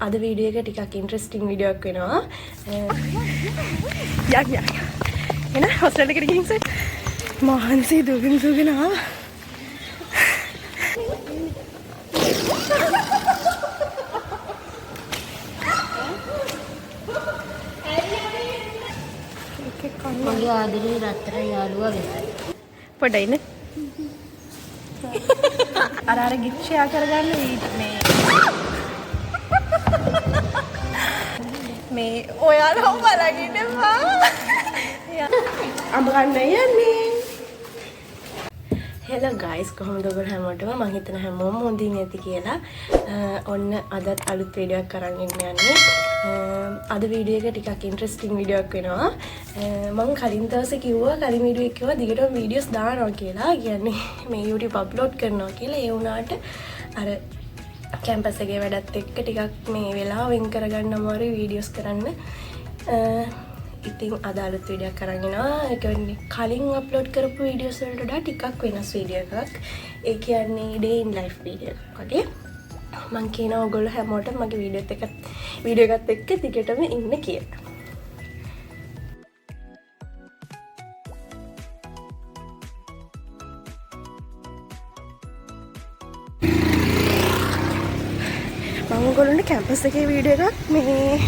අද වීඩියෝ එක ටිකක් ඉන්ට්‍රස්ටිං වීඩියෝ එකක් වෙනවා. යන්න. එන හොස්ටල් එකට ගිහින් සර්. මහන්සි දුගෙන ආවා. මගේ ආදරේ රත්තරන් යාළුවා වෙත. පොඩ්ඩයි ඉන්න. අර ගිෆ්ට් ෂෙයා කරගන්න මේ ඔයාලා බලන් ඉන්නවා. අඹ ගන්න යන්නේ. හෙලෝ ගයිස්, කොහොමද ඔයගොල්ලෝ හැමෝටම? මම හිතන හැමෝම හොඳින් ඇති කියලා. ඔන්න අදත් අලුත් වීඩියෝ එකක් කරන් යන්නේ. අද වීඩියෝ එක ටිකක් ඉන්ට්‍රස්ටිං වීඩියෝ එකක් වෙනවා. මම කලින් දවසේ කිව්වා කලින් වීඩියෝ එක කිව්වා දිගටම වීඩියෝස් දානවා කියලා. කියන්නේ මේ YouTube අප්ලෝඩ් කරනවා කියලා. ඒ වුණාට අර කැම්පස් එකේ වැඩත් එක්ක ටිකක් මේ වෙලාව වෙන් කරගන්න අමාරුයි වීඩියෝස් කරන්න. ඉතින් අද අලුත් වීඩියෝ එකක් කරන් එනවා. ඒ කියන්නේ කලින් අප්ලෝඩ් කරපු වීඩියෝස් වලට වඩා ටිකක් වෙනස් වීඩියෝ එකක්. ඒ කියන්නේ day in life වීඩියෝ එකක් වගේ. මම කියනවා ඔයගොල්ලෝ හැමෝටම මගේ වීඩියෝ එකත් එක්ක දිගටම ඉන්න කියලා. මම ඔයගොල්ලන්ට කැම්පස් එකේ වීඩියෝ එකක් මේ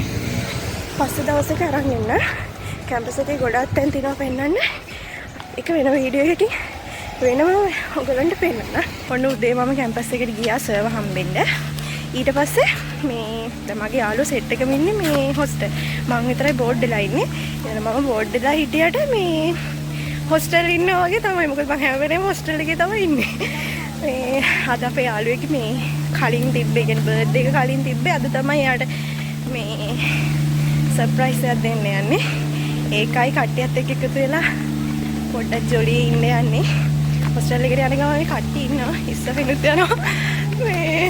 පස්සේ දවසක අරන් එන්න. කැම්පස් එකේ ගොඩක් තැන් තියෙනවා පෙන්වන්න. ඒක වෙන වීඩියෝ එකකින් වෙනම ඔයගොල්ලන්ට පෙන්නන්න. ඔන්න උදේ මම කැම්පස් එකට ගියා සර්වර් හම්බෙන්න. ඊට පස්සේ මේ දැන් මගේ යාළුවෝ සෙට් එකෙම ඉන්නේ මේ හොස්ටල්. මම විතරයි බෝඩ් වෙලා ඉන්නේ. එතන මම බෝඩ් වෙලා හිටියට මේ හොස්ටල් ඉන්නා වගේ තමයි. මොකද මම හැම වෙලේම හොස්ටල් එකේ තමයි ඉන්නේ. මේ අද අපේ යාළුවෙක් මේ කලින් තිබ්බේ කියන්නේ බර්ත්ඩේ එක කලින් තිබ්බේ. අද තමයි යාට මේ සර්ප්‍රයිස් එකක් දෙන්න යන්නේ. ඒකයි කට්ටියත් එක්ක එකතු වෙලා පොඩ්ඩක් ජොලියේ ඉන්න යන්නේ. හොස්ටල් එකට යන ගමන් කට්ටිය ඉන්නවා. ඉස්සරහිනුත් යනවා. මේ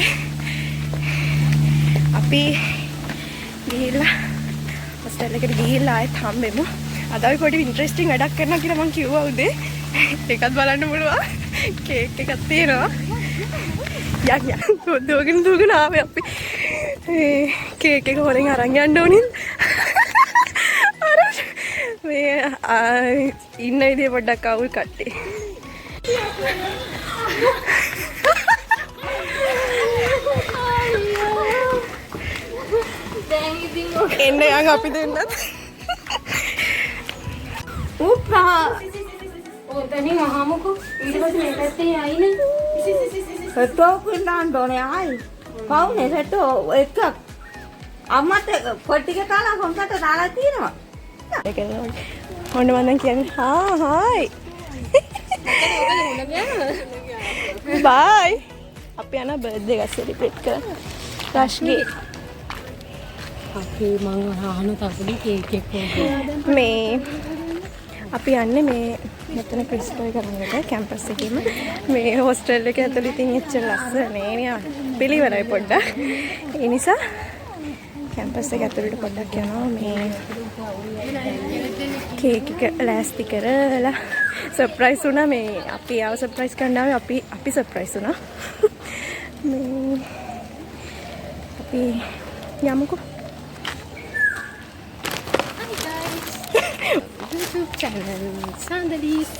අපි ගිහිල්ලා හොස්ටල් එකට ගිහිල්ලා ආයෙත් හම්බෙමු. අද අපි පොඩි ඉන්ට්‍රස්ටිං වැඩක් කරනවා කියලා මම කිව්වා උදේ. ඒකත් බලන්න පුළුවන්. කේක් එකක් තියෙනවා. යන්න දුවගෙන ආවේ අපි. කේක් එක හොරෙන් අරන් යන්න ඕනේ. මේ ඉන්න විදිය පොඩ්ඩක් අවුල් කට්ටේ. එන්න යන් අපි දෙන්නත්. උප්පා. ඔතනින් අහමුකෝ. ඊට පස්සේ මේ පැත්තේ ආයිනේ. සෙටෝ කුණාන් දෝනේ ආයි. කවුනේ සෙටෝ එක අම්මට පොටික තාලා කොන්කට දාලා තියෙනවා. ඒක ඔන්න මම කියන්නේ හායි. බයි. අපි යන බර්ත්ඩේ එක සෙලිබ්‍රේට් කරන්න. රශ්ගේ අපි මං අහන තපුඩි කේක් එකක් මේ අපි යන්නේ මේ මෙතන ක්‍රිස්පල් කරන්නට කැම්පස් එකේම මේ හොස්ටල් එක ඇතුළේ ඉතින් එච්චර ලස්සන නේ පිළිවෙලයි පොඩ්ඩක්. ඒ නිසා කැම්පස් එක ඇතුළට පොඩ්ඩක් යනවා මේ කේක් එක ලෑස්ති කරලා සර්ප්‍රයිස් වුණා. මේ අපි ආව සර්ප්‍රයිස් කරන්න ආවේ අපි සර්ප්‍රයිස් වුණා. මේ අපි යමුකෝ. YouTube channel Sandali's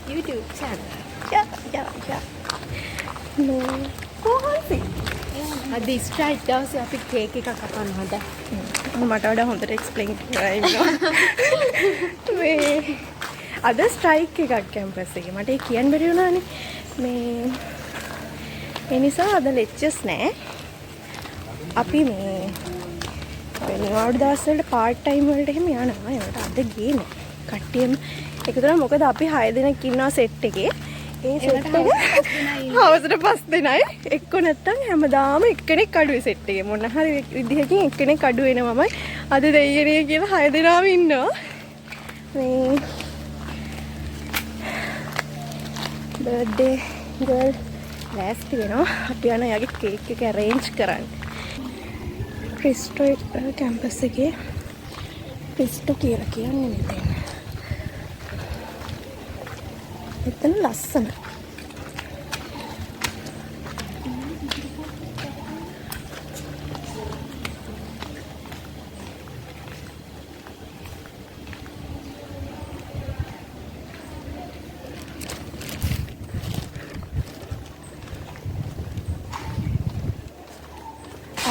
YouTube channel. Yeah. No. කොහොමද? අද ස්ට්‍රයික් දවසේ අපි කේක් එකක් කපන්න හදා. මට වඩා හොඳට එක්ස්ප්ලেইন කරලා ඉන්නවා. මේ අද ස්ට්‍රයික් එකක් කැම්පස් එකේ. මට ඒක කියන්න බැරි වුණානේ. මේ ඒ නිසා අද ලෙක්චර්ස් නැහැ. අපි මේ වෙනවාඩු දවස් වලට පාර්ට් ටයිම් වලට එහෙම යනවා. ඒකට අද ගියේ නෑ. කට්ටියම එකතු වෙලා මොකද අපි 6 දෙනෙක් ඉන්නවා සෙට් එකේ. ඒ සෙට් එක හවසට 5 දෙනයි. එක්ක නැත්තම් හැමදාම එක්කෙනෙක් අඩුයි සෙට් එකේ. මොන හරි විදිහකින් එක්කෙනෙක් අඩු වෙනවමයි. අද දෙයියනේ කියලා 6 දෙනාම ඉන්නවා. මේ බර්ත්ඩේ ගර්ල් ලෑස්ති වෙනවා. අපි යන යාගේ කේක් එක arrange කරන්න. ක්‍රිස්ටෝ කැම්පස් එකේ ක්‍රිස්ටෝ කියලා කියන්නේ මෙතන. එතන ලස්සන.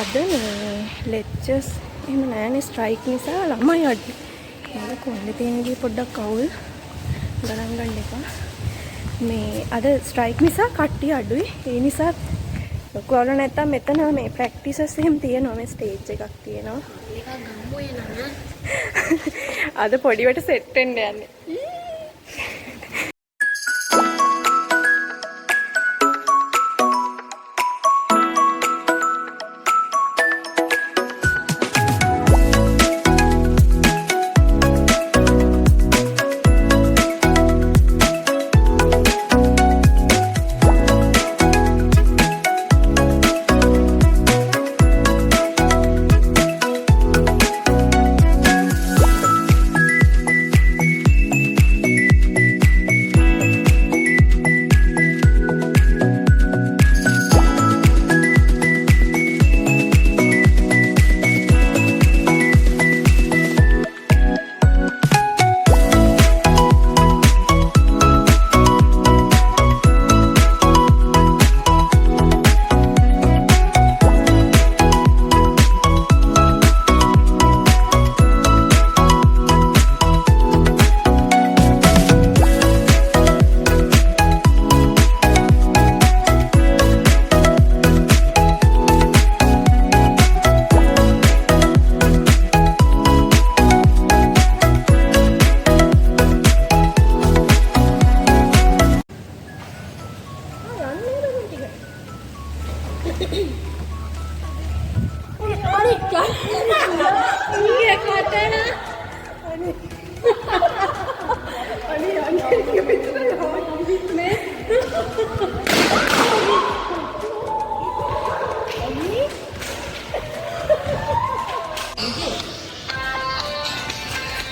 අද මේ ලෙක්චර්ස් එහෙම නෑනේ ස්ට්‍රයික් නිසා ළමයි අඩු. ඒක කොහෙද තියෙන්නේ පොඩ්ඩක් අවුල් ගණන් ගන්න එපා. මේ අද ස්ට්‍රයික් නිසා කට්ටිය අඩුයි. ඒ නිසා ලොකු අවුල නැත්තම් මෙතන මේ ප්‍රැක්ටිසස් එහෙම තියෙනවා මේ ස්ටේජ් එකක් තියෙනවා. එකක් ගම්මු එනවා. අද පොඩිවට සෙට් වෙන්න යන්නේ.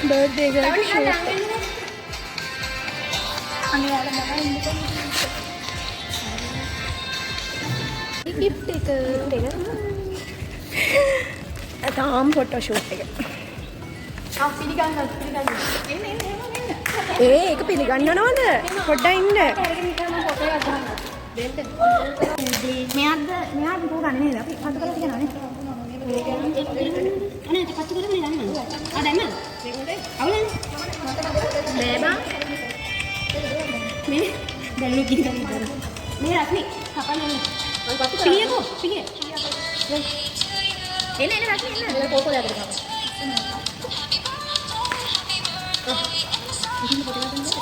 බර්ත්ඩේ ගාට ෂූට් ගිෆ්ට් එක තාම ෆොටෝ ෂූට් එක. පිළිගන්න. ඒක පිළිගන්නවද? පොඩ්ඩක් ඉන්න. මෙයාද පුරන්නේ නේද? අපි පන්ත කරලා තියනවානේ. අනේ පච්ච කරන්නේ දැම්මද? දැම්මද? අවුලන්නේ. බේබා. මේ දැල්ලු කින් කරලා. මේ රත්නි කපන්නේ. මම පච්ච කරා. පිළියකෝ. පිළිය. එන්න රත්නි එන්න. පොතෝ දාගෙන කපන්න. ඉතින් පොතෝ දාගෙන නේද?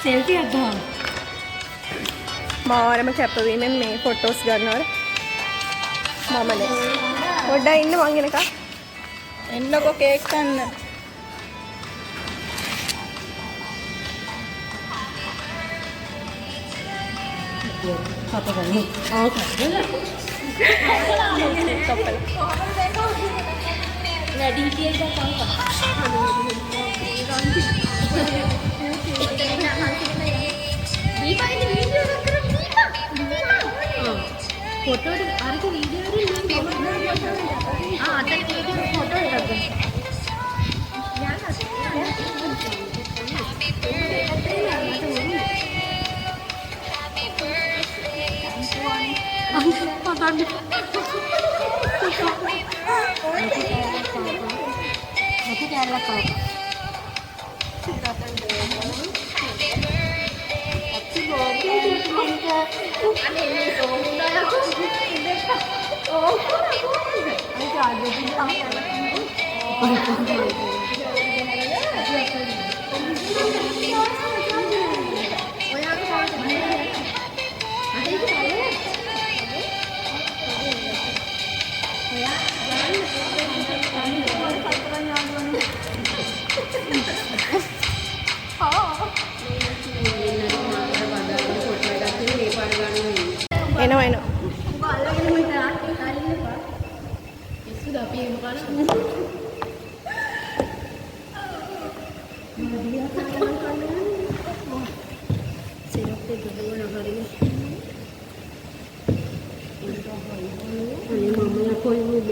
සෙල්ෆි අද්දා මාරම කැපවීමෙන් මේ ෆොටෝස් ගන්නවා මමනේ. පොඩ්ඩක් ඉන්න මං එනකම්. එන්නකෝ කේක් ගන්න. කපගන්නේ. වැඩි හිටියද දීපාගේ වීඩියෝ එකක් කරලා දීපා. ෆොටෝ එක අරක වීඩියෝ එකේ ලින්ක් අතන වීඩියෝ ෆොටෝ එකක් ගන්න. ඔයා එනවා. අල්ලගෙන මට ආටි කාරින්න එපා. ඉස්සුද අපි එහෙම කරන්නේ. සිරප් එක දුවන හරිනේ. අනේ මම කොයි මොකද?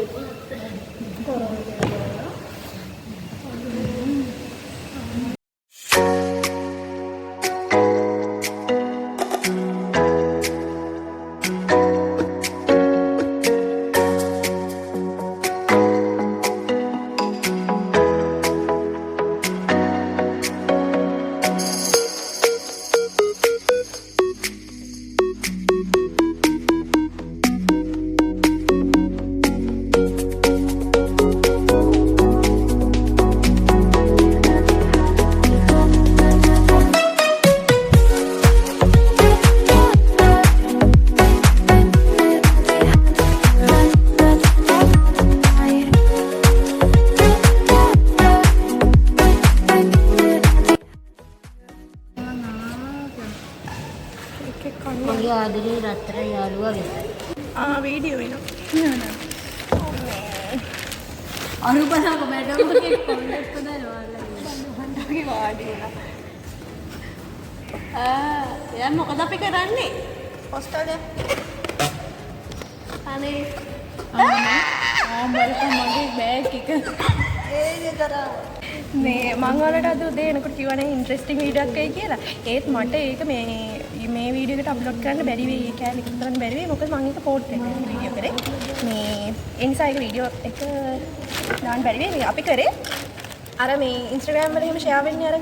මගේ ආදරේ රත්තරන් යාළුවා වෙත. වීඩියෝ වෙනවා. අරුබලක මැඩම් එකේ කොන්ඩෙක්ට් දානවා. වාඩි වෙලා. දැන් මොකද අපි කරන්නේ? පොස්ටල් එක. අනේ. මගේ බෑග් එක. ඒක කරා. මේ මං වලට අද උදේ එනකොට කිව්වනේ ඉන්ට්‍රෙස්ටිං වීඩියෝ එකක් කියලා. ඒත් මට ඒක මේ වීඩියෝ එකට අප්ලෝඩ් කරන්න බැරි වෙයි. කැලේ කරන්න බැරි වෙයි. මොකද මං ඒක පෝස්ට් එකේ වීඩියෝ කරේ. මේ ඒ නිසා ඒක වීඩියෝ එක දාන්න බැරි වෙයි. අපි කරේ අර මේ Instagram වල එහෙම ෂෙයා වෙන්නේ අර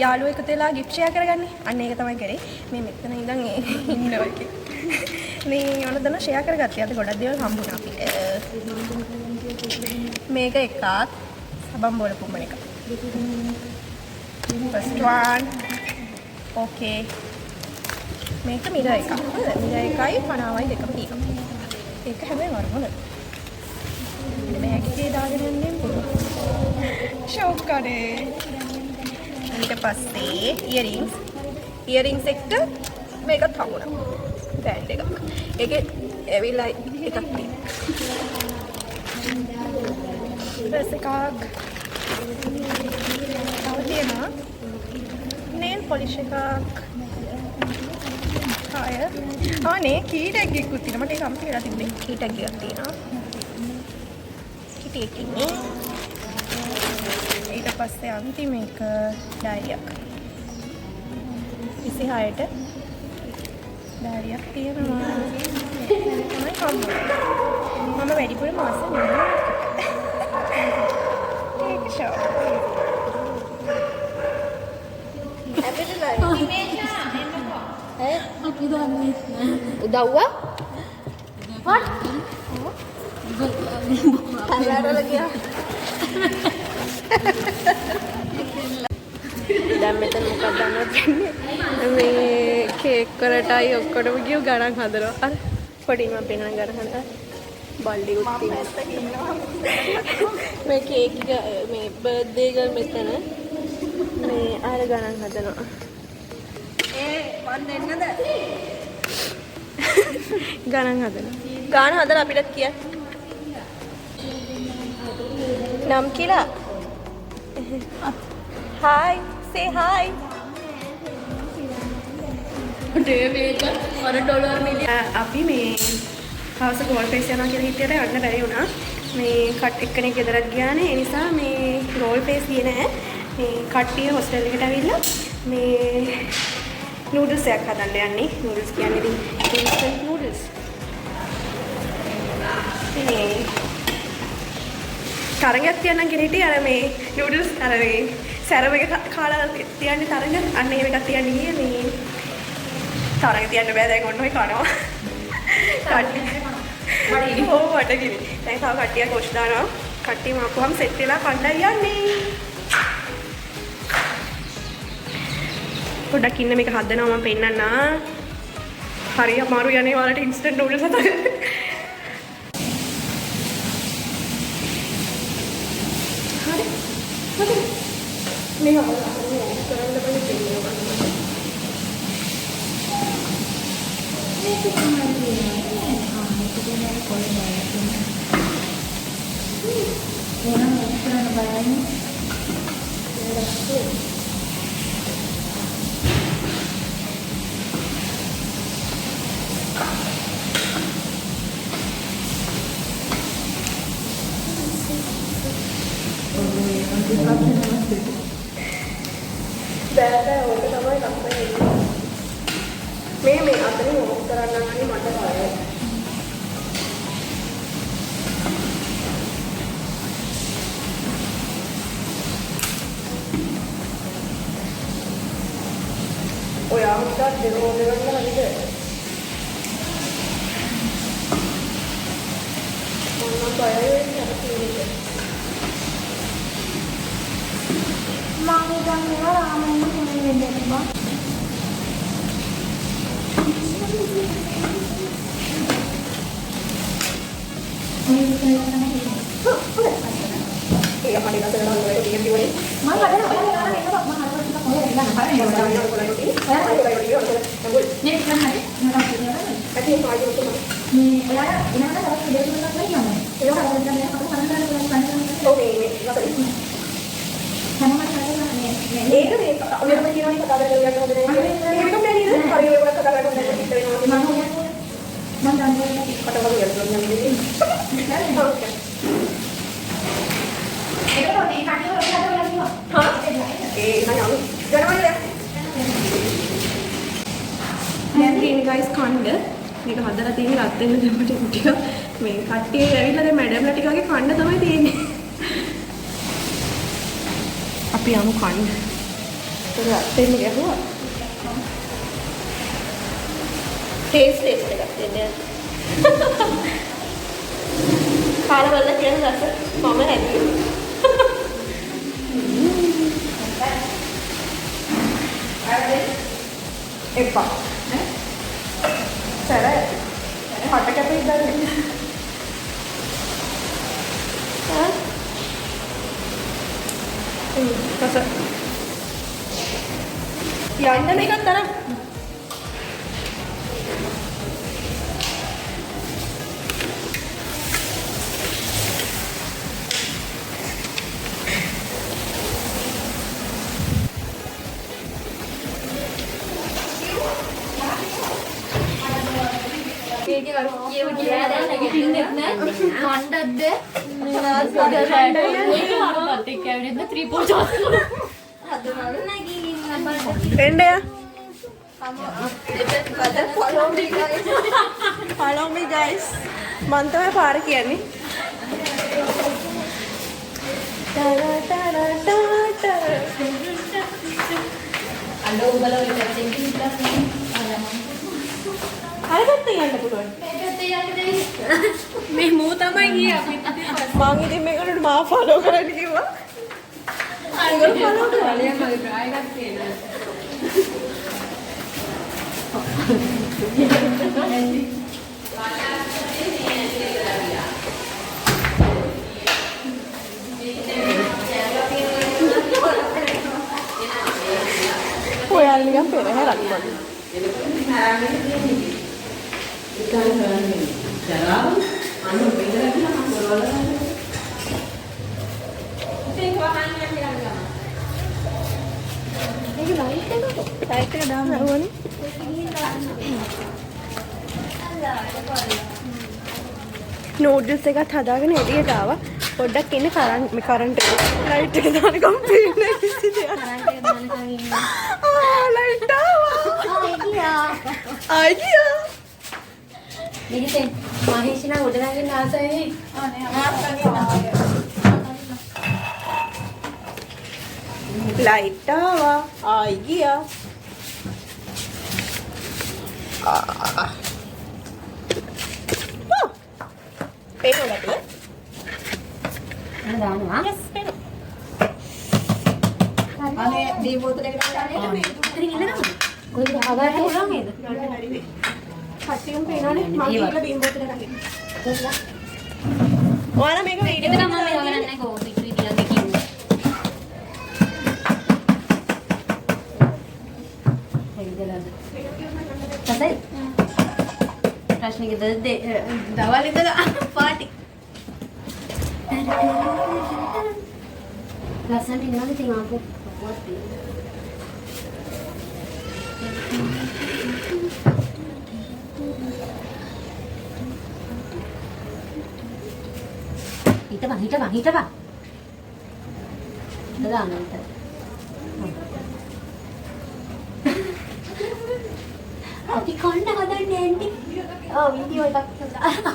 යාළුවෝ එකතු වෙලා gift share කරගන්නේ. අන්න ඒක තමයි කරේ. මේ මෙතන ඉඳන් ඉන්නවා එකේ. මේ ඔන්න දන්න ෂෙයා කරගත්තා. අපි ගොඩක් දේවල් හම්බුණා අපිට. මේක එකක් සබම් බෝල පුම්මන එක. First one. Okay. මේක මිර එකක්. මිර එකයි 50යි දෙකම තියෙනවා. ඒක හැබැයි වරමද. බෑග් එකේ දාගෙන යන්නේ පුළුවන්. ෂෝක් කරේ. ඊට පස්සේ ඉයරින්ග්ස් එක්ක මේකත් හම්බුණා. බෑන්ඩ් එකක්. ඒකේ ඇවිල්ලා එකක් තියෙනවා. ඩ්‍රෙස් එකක්. තව තියෙනවා නේල් පොලිෂ් එකක්. අනේ කීටැග් එකකුත් තියෙනවා. මට ඒක අම්පි වෙලා තිබ්බේ. කීටැග් එකක් තියෙනවා. කීටි එකකින් ඊට පස්සේ අන්තිම එක ඩයරියක්. 26ට ඩයරියක් තියෙනවා. තමයි හම්බුනේ. මම වැඩිපුර මාසෙ නෙමෙයි. ඒක ෂෝ. අපි දන්නේ උදව්වා? what? කල්ලාරල ගියා. දැන් මෙතන මොකක්ද දන්නවද? මේ කේක් වලටයි ඔක්කොටම ගියු ගණන් හදනවා. අර පොඩිම පෙන්නන ගණන් හදලා බල්ලි උත් තියෙනවා. මේ කේක් එක මේ බර්ත්ඩේ එක මෙතන මේ අර ගණන් හදනවා. මන් දෙන්නද? ගණන් හදනවා. ගාන හදලා අපිට කියන්න. නම් කියලා. Hi, say hi. අපි මේ හවස ගෝල් ෆේස් යනවා කියලා හිටියට යන්න බැරි වුණා. මේ කට් එක්කෙනෙක් ගෙදරට ගියානේ. ඒ නිසා මේ රෝල් ෆේස් ගියේ නැහැ. මේ කට්ටිය හොස්ටල් එකට ඇවිල්ලා මේ නූඩල්ස් එකක් හදන්න යන්නේ. නූඩල්ස් කියන්නේ ඉතින් ඉන්ස්ටන්ට් නූඩල්ස්. මේ තරගයක් තියන්නම් කියලා හිටියේ අර මේ නූඩල්ස් අර මේ සැරම එක කාලා තියන්නේ තරග. අන්න ඒ එකක් තියන්න ගියේ මේ තරග තියන්න බෑ දැන් ඔන්න ඔය කනවා. කට්ටිය ඕ වටකිරි. දැන් තව කට්ටියක් කොෂ් දානවා. කට්ටියම ආපුවම සෙට් වෙලා කණ්ඩායම් යන්නේ. පොඩ්ඩක් ඉන්න මේක හදනවා මම පෙන්නන්න. හරි අමාරු යන්නේ ඔයාලට ඉන්ස්ටන්ට් නූඩල්ස් හදන්න. හරි. හරි. මේ කරන්න බෑ දෙන්නේ. බෑ ඔක තමයි ලස්සන මේ අතරින් ඔක් කරන්න නම් මට බයයි. ඔය ආමුක්කත් දෙනෝ දෙන්න හරිද? මොනවා බයයි වෙන්නේ අර කියන්නේ. මම ගන්නවා රාමයන් කොහේ වෙන්නේ බා ඒක හරි නතර කරනවා ඒක දිගටම මම හදනවා මම හදනවා මම හදනවා කොහේ වෙන්නේ නැහැ නේ ඉන්න හරි මට මේ ඔයාලා ඉන්නකට තවත් දෙයක් කරන්න බැහැ නේද ඒක හදන්න මේ අපිට හදන්න පුළුවන් ඕකේ මේ නතර ඒක මේ ඔයම කියනවා කතා කරලා යන්න හොඳ නැහැ. මේක නේද? හරි ඔය වගේ කතා කරලා ඉන්න පිට වෙනවා. මම දන්නවා කට වගේ යන්න යන්නේ. ඕකේ. ඒක තමයි කටිය වල හදලා කිව්වා. හා ඒ නෑ ගණවල දැන් තියෙන ගයිස් කණ්ඩ මේක හදලා තියෙන රත් වෙන දෙමට ටික මේ කට්ටිය ඇවිල්ලා දැන් මැඩම්ලා ටික වගේ කණ්ඩ තමයි තියෙන්නේ. අපි යමු කන්න. ඒක දෙන්න ගියහුවා. ටේස්ට් එකක් දෙන්න. කාලා බලලා කියන රස මම හැදුවේ. එපා. සරයි. හට කැපෙයි දැන්. රස යන්න මේකත් තරම් follow me guys මන් තමයි පාර කියන්නේ අලෝ බලෝ ඉතින් ඉතින් හරියට යන්න පුළුවන් මේ මූ තමයි ගියේ අපි මං ඉතින් මේකට මාව ෆලෝ කරන්න කිව්වා අයිගොල්ලෝ ෆලෝ කරලා මගේ ප්‍රායගත තියෙනවා ඔයාලා නිකන් පෙරහැරක් වගේ නූඩල්ස් එකත් හදාගෙන එළියට ආවා. පොඩ්ඩක් ඉන්න කරන්ට් එක. ලයිට් එක දානකම් පේන්නේ කිසි දෙයක්. ලයිට් ආවා. ආයි ගියා. නිදිතේ මහේෂිනා උඩනගෙන ආසයි ලයිට් ආවා. ආයි ගියා. පේනවද? දානවා yes පේනවා. අනේ දී බෝතලයකට දාන්න මේ අතරින් ඉල්ලගමු කොහෙද ආගාට පුළුවන් නේද කට්ටියම පේනවනේ මම කියලා බීම් බෝතලයක් අරගෙන. ඔයාලා මේක වීඩියෝ එතන මම මේක කරන්නේ කො පිටුයි කියලා දෙකින්නේ හරිදලාද හදයි මේක දවල් ඉඳලා පාටි. ලස්සනට ඉන්නවද ඉතින් ආපු හිටපන්. දාන්න විතර. අපි කන්න හදන්නේ ඇන්ටි. ඔව් වීඩියෝ එකක් හදා.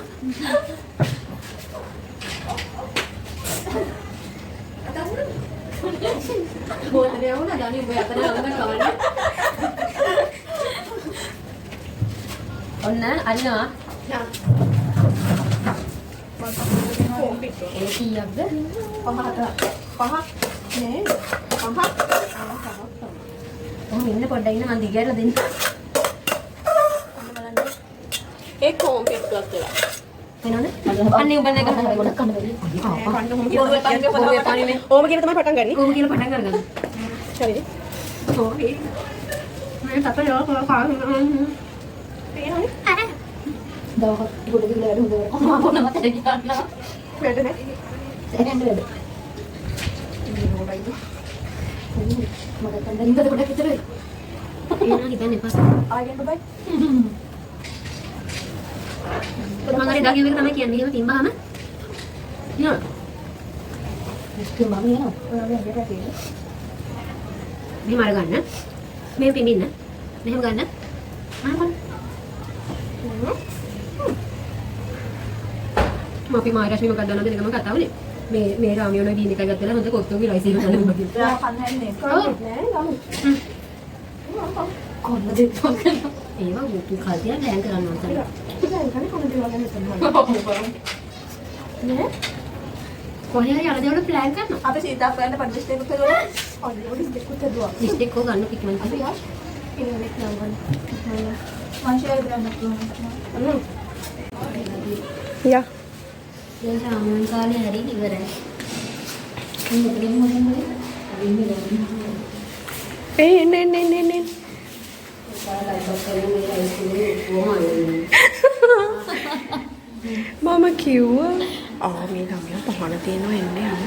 බෝතලේ වුණා දැන් ඔබ අතන ළඟට කවන්න. ඔන්න අන්නා. ඒ කීයක්ද? 5 නේ 5. ඔහොම ඉන්න පොඩ්ඩක් ඉන්න මම දිගහැරලා දෙන්න. ඒ කොම් පිට්ටුවක් වෙලා. වෙනවද? අන්නේ උඹ නේද කන්න ගොඩක් කන්න බැරි. ඕම කියන තමයි පටන් ගන්නේ. කොහොම කියලා පටන් ගන්න. හරිද? ඕකේ. මම තාත්තා යව කාගෙන පේනවනේ. දවහ ගොඩ ගිහලා වැඩ හොඳ. මම මොනවද කියන්න. වැඩ නේ. සෑහෙන වැඩ. මම දැන් ඉඳලා ගොඩක් විතරයි. එනවා හිතන්න එපා. ආයෙත් බයි. මම හරි ඩගියු එක තමයි කියන්නේ. එහෙම තිම්බාම නෝ. ඉස්කේ මම යනවා. ඔයාලා හැදලා තියෙන්නේ. මෙහෙම අරගන්න. මෙහෙම පිඹින්න. මෙහෙම ගන්න. අරගන්න. අපි මාරශ්මි මොකක්ද දන්නවද දෙකම කතාවනේ. මේ රාමියෝන දීන එකයි ගත්තලා හොඳ කොත්තුගේ රයිස් එක ගන්න බෑ. ඔයා කන්න හැන්නේ. කන්නේ නෑ ගමු. කොහොමද ඒක කරන්නේ? ඒවා මුතු කල්තියක් දැන් කරන්න ඕන තමයි. දැන් කන්නේ කොහොමද දේවල් ගැන හිතන්නේ? නේ? කොහේ හරි අර දේවල් ප්ලෑන් කරනවා. අපි සීතා ප්ලෑන් එක පරිස්සම් එකක් කරලා ඔන්න ඩිස්කස් කරද්දුවා. මිස්ටේක් කෝ ගන්න පිටමන් අපි කිව්වා. ඉන්නේ නම් ගන්න. මාෂේ ගන්න පුළුවන්. යා ඒ රාමියෝන් කාලේ හරි ඉවරයි. මොකද මොකද? අපි ඉන්නේ එන්නේ. මම කිව්වා මේ ළමයා පහන තියෙනවා එන්නේ යන්න.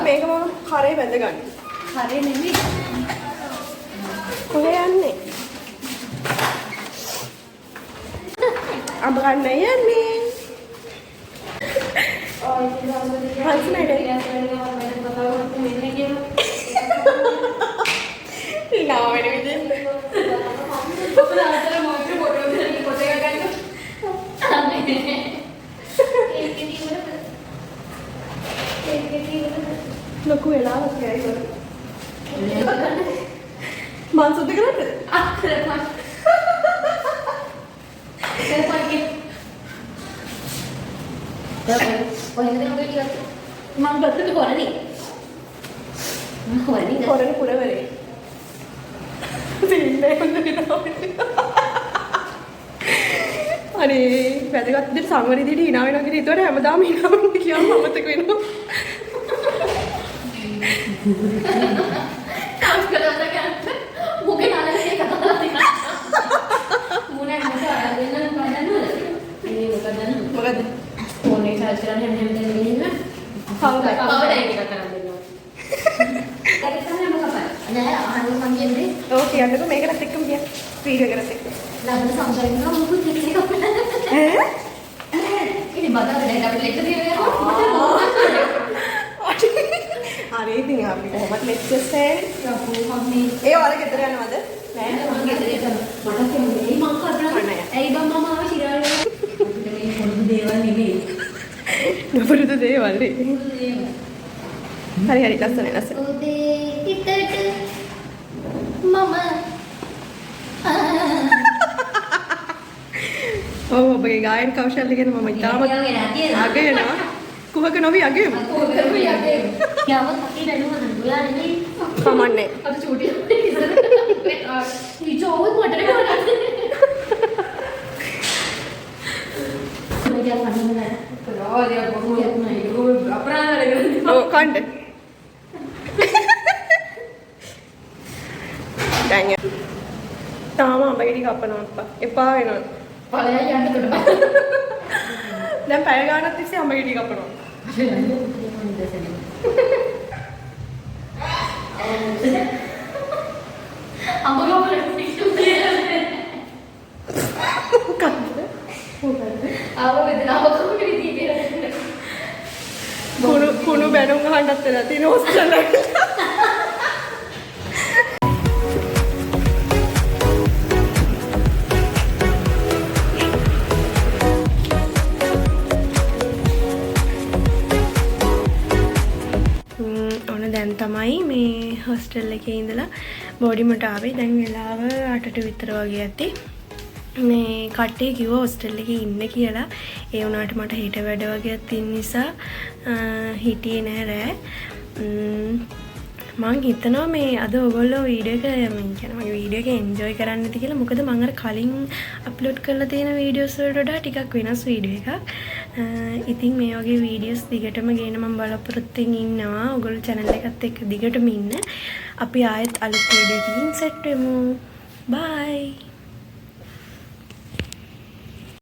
මේක මම කරේ වැඳ ගන්න. හරි නෙමෙයි. කොහේ යන්නේ? අඹ ගන්න යන්නේ. ලොකු වෙලාවක් ගියා මං සුද්ධ කරන්නේ මම ගත්තට කොරණි. කොරණ පුරවරේ අනේ වැදගත් විදිහට සංවර විදිහට hina වෙනවා කියලා හිතුවට හැමදාම hina වෙන්න කියන්න අමතක වෙනවා. මොකද ෆෝන් එක charge කරන්න හැම දෙයක් ගෙනින්න. හංගයි. පවර් එක කරන් දෙනවා. ඒක තමයි මොකක්ද? නෑ අහන්න මං කියන්නේ. ඔව් කියන්නකෝ මේකටත් එක්කම කියන්න. වීඩියෝ එකකට එක්ක. ලබන සම්බන්ධව මොකද කියන්නේ? ඉතින් බදාගෙන අපිට ලෙක්චර් දෙනවා. හරි ඉතින් අපි කොහොමද ලෙක්චර්ස් මම ඒ වල ගෙදර යනවද? නෑ මම ගෙදර යනවා. මට කියන්නේ මං කරන්නේ. ඇයි බං මම ආව ශිරාල. අපිට මේ පොඩි දේවල් නෙමෙයි. නපුරුදු දේවල් නේ. හරි ලස්සන. උදේ හිතට මම ඔව් ඔබගේ ගායන කෞශල්‍ය ගැන මම ඉතාමත් අගයනවා. කුහක නොවි අගයමු. යව අපි වෙනුම නෑ. ඔයා නෙමෙයි. කමන්නේ. අද චූටි ඉජෝවත් මට ඔව් කන්න. දැන් තාම අඹගෙඩි කපනවා අප්පා. එපා වෙනවා. පළයයි යන්න කොට දැන් පැය ගානක් තිස්සේ අඹගෙඩි කපනවා. කුණු බැනුම් අහන්නත් වෙලා තියෙන හොස්ටල් එකේ. දැන් තමයි මේ හොස්ටල් එකේ ඉඳලා බෝඩිමට ආවේ. දැන් වෙලාව 8ට විතර වගේ ඇති. මේ කට්ටිය කිව්වා හොස්ටල් එකේ ඉන්න කියලා. ඒ වුණාට මට හෙට වැඩ වගේක් තියෙන නිසා හිටියේ නැහැ රෑ. මං හිතනවා මේ අද ඔයගොල්ලෝ වීඩියෝ එක මගේ වීඩියෝ එක එන්ජොයි කරන්න ඇති කියලා. මොකද මං අර කලින් අප්ලෝඩ් කරලා තියෙන වීඩියෝස් වලට වඩා ටිකක් වෙනස් වීඩියෝ එකක්. ඉතින් මේ වගේ වීඩියෝස් දිගටම ගේන්න මම බලාපොරොත්තු වෙනවා. ඔයගොල්ලෝ channel එකත් එක්ක දිගටම ඉන්න. අපි ආයෙත් අලුත් වීඩියෝ එකකින් සෙට් වෙමු. bye